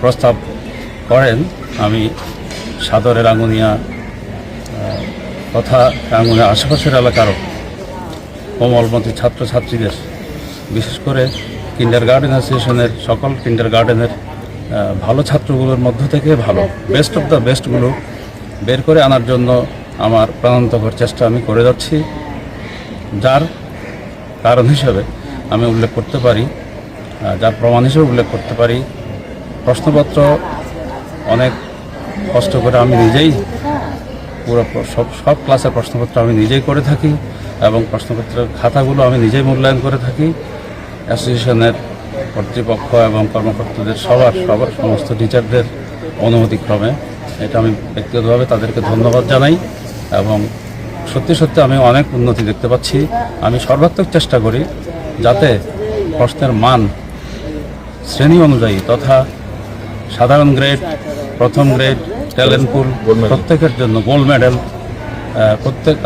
প্রস্তাব করেন। আমি সাদরে রাঙ্গুনিয়া তথা রাঙ্গুনিয়া আশেপাশের এলাকারও কোমলমতি ছাত্রছাত্রীদের, বিশেষ করে কিন্ডারগার্টেন অ্যাসোসিয়েশনের সকল কিন্ডারগার্টেনের ভালো ছাত্রগুলোর মধ্য থেকে ভালো বেস্ট অফ দ্য বেস্টগুলো বের করে আনার জন্য আমার প্রাণান্তকর চেষ্টা আমি করে যাচ্ছি। যার কারণ হিসেবে আমি উল্লেখ করতে পারি, যার প্রমাণ হিসেবে উল্লেখ করতে পারি, প্রশ্নপত্র অনেক কষ্ট করে আমি নিজেই পুরো সব ক্লাসের প্রশ্নপত্র আমি নিজেই করে থাকি এবং প্রশ্নপত্রের খাতাগুলো আমি নিজেই মূল্যায়ন করে থাকি। অ্যাসোসিয়েশনের কর্তৃপক্ষ এবং কর্মকর্তাদের সবার সমস্ত টিচারদের অনুমতিক্রমে এটা আমি ব্যক্তিগতভাবে তাদেরকে ধন্যবাদ জানাই এবং সত্যি সত্যি আমি অনেক উন্নতি দেখতে পাচ্ছি। আমি সর্বাত্মক চেষ্টা করি যাতে প্রশ্নের মান শ্রেণী অনুযায়ী তথা সাধারণ গ্রেড, প্রথম গ্রেড, ট্যালেন্ট পুল প্রত্যেকের জন্য গোল্ড মেডেল,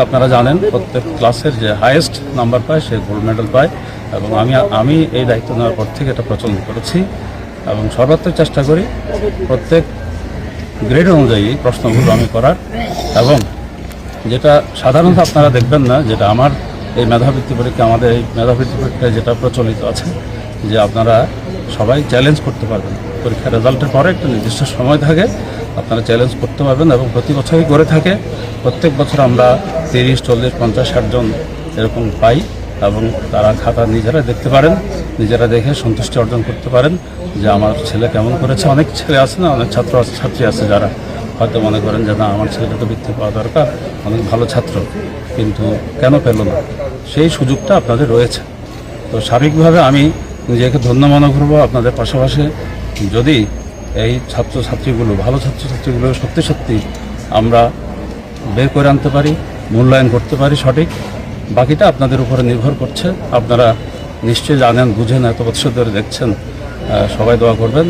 আপনারা জানেন প্রত্যেক ক্লাসের যে হাইয়েস্ট নাম্বার পায় সে গোল্ড মেডেল পায় এবং আমি এই দায়িত্ব নেওয়ার পর থেকে এটা প্রচলন করেছি এবং সর্বাত্মক চেষ্টা করি প্রত্যেক গ্রেড অনুযায়ী প্রশ্নগুলো আমি করার। এবং যেটা সাধারণত আপনারা দেখবেন না, যেটা আমার এই মেধাবৃত্তি পরীক্ষা, আমাদের এই মেধাবৃত্তি পরীক্ষায় যেটা প্রচলিত আছে যে আপনারা সবাই চ্যালেঞ্জ করতে পারবেন। পরীক্ষার রেজাল্টের পরে একটা নির্দিষ্ট সময় থাকে, আপনারা চ্যালেঞ্জ করতে পারবেন এবং প্রতি বছরই করে থাকে। প্রত্যেক বছর আমরা 30, 40, 50, 60 জন এরকম পাই এবং তারা খাতা নিজেরা দেখতে পারেন, নিজেরা দেখে সন্তুষ্টি অর্জন করতে পারেন যে আমার ছেলে কেমন করেছে। অনেক ছেলে আছে না, অনেক ছাত্রী আছে যারা হয়তো মনে করেন যে না, আমার ছেলেটা তো বৃত্তি পাওয়া দরকার, অনেক ভালো ছাত্র, কিন্তু কেন পেল না, সেই সুযোগটা আপনাদের রয়েছে। তো স্বাভাবিকভাবে আমি নিজেকে ধন্য মনে করবো আপনাদের পাশাপাশি যদি এই ভালো ছাত্রছাত্রীগুলো সত্যি আমরা বের করে আনতে পারি, মূল্যায়ন করতে পারি সঠিক। বাকিটা আপনাদের উপরে নির্ভর করছে। আপনারা নিশ্চয়ই জানেন, বুঝেন, এত বছর ধরে দেখছেন, সবাই দোয়া করবেন